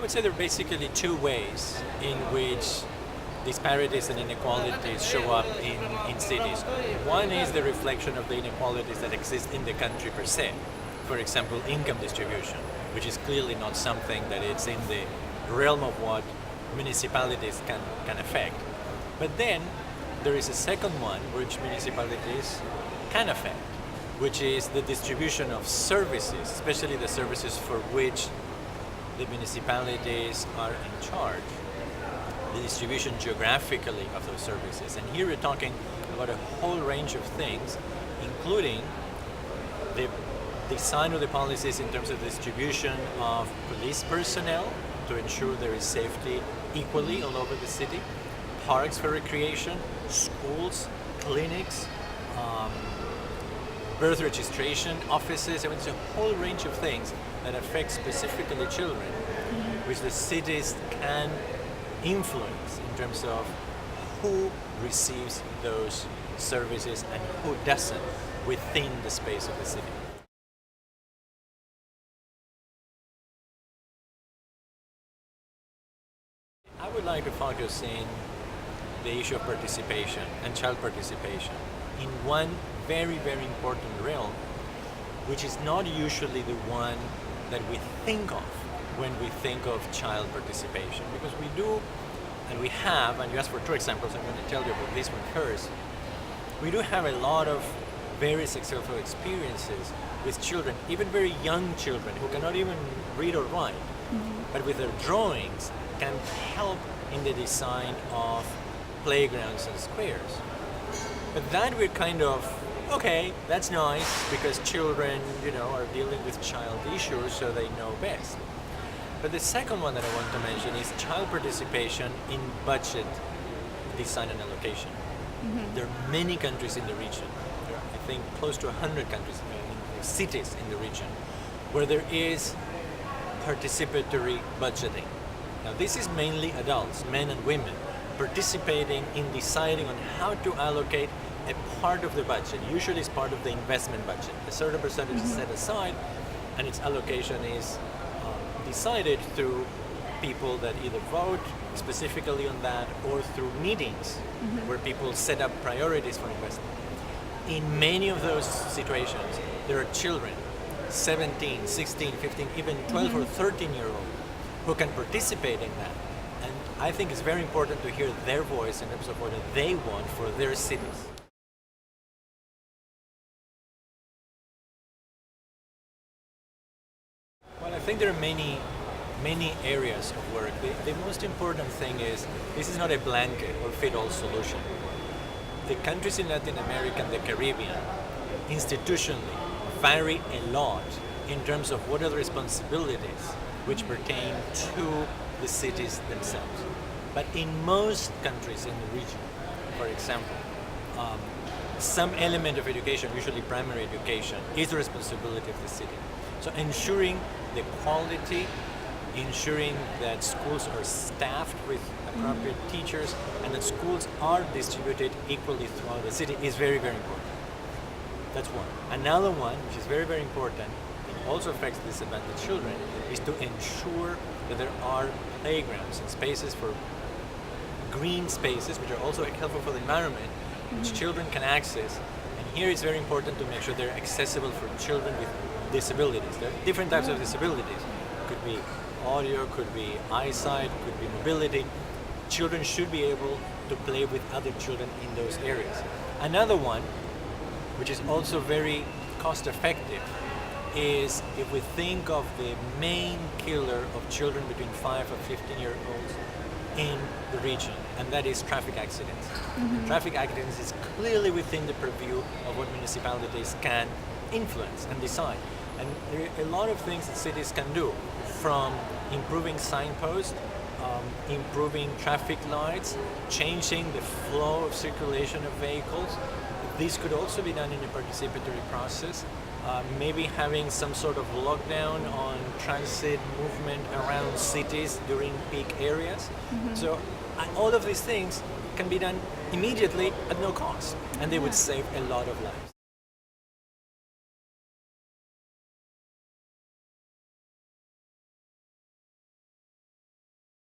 would say there are basically two ways in which disparities and inequalities show up in cities. One is the reflection of the inequalities that exist in the country per se. For example, income distribution, which is clearly not something that it's in the realm of what municipalities can affect. But then there is a second one which municipalities can affect, which is the distribution of services, especially the services for which the municipalities are in charge, the distribution geographically of those services. And here we're talking about a whole range of things, including the design of the policies in terms of distribution of police personnel to ensure there is safety equally all over the city, parks for recreation, schools, clinics, birth registration offices. I mean, it's a whole range of things that affect specifically children, which the cities can influence in terms of who receives those services and who doesn't within the space of the city. I would like to focus in the issue of participation and child participation in one very, very important realm, which is not usually the one that we think of when we think of child participation. Because we do, and we have, and you asked for two examples, I'm going to tell you about this one first. We do have a lot of very successful experiences with children, even very young children who cannot even read or write, but with their drawings can help in the design of playgrounds and squares. But that we're kind of, okay, that's nice because children, are dealing with child issues, so they know best. But the second one that I want to mention is child participation in budget design and allocation. There are many countries in the region, there are, I think, close to 100 countries, cities in the region, where there is participatory budgeting. Now, this is mainly adults, men and women, participating in deciding on how to allocate a part of the budget. Usually it's part of the investment budget. A certain percentage is set aside, and its allocation is decided through people that either vote specifically on that or through meetings where people set up priorities for investment. In many of those situations, there are children, 17, 16, 15, even 12 or 13-year-old, who can participate in that. And I think it's very important to hear their voice in terms of what they want for their cities. Well, I think there are many areas of work. The most important thing is this is not a blanket or fit-all solution. The countries in Latin America and the Caribbean institutionally vary a lot in terms of what are the responsibilities which pertain to the cities themselves. But in most countries in the region, for example, some element of education, usually primary education, is the responsibility of the city. So ensuring the quality, ensuring that schools are staffed with appropriate teachers and that schools are distributed equally throughout the city is very, very important. That's one. Another one, which is very, very important, and also affects disadvantaged children, is to ensure that there are playgrounds and spaces for green spaces, which are also helpful for the environment, which children can access. And here it's very important to make sure they're accessible for children with disabilities. There are different types of disabilities. Could be audio, could be eyesight, could be mobility. Children should be able to play with other children in those areas. Another one, which is also very cost effective, is if we think of the main killer of children between 5 and 15-year-olds in the region, and that is traffic accidents. Traffic accidents is clearly within the purview of what municipalities can influence and decide. And there are a lot of things that cities can do, from improving signposts, improving traffic lights, changing the flow of circulation of vehicles. This could also be done in a participatory process. Maybe having some sort of lockdown on transit movement around cities during peak areas. So all of these things can be done immediately at no cost, and they would save a lot of lives.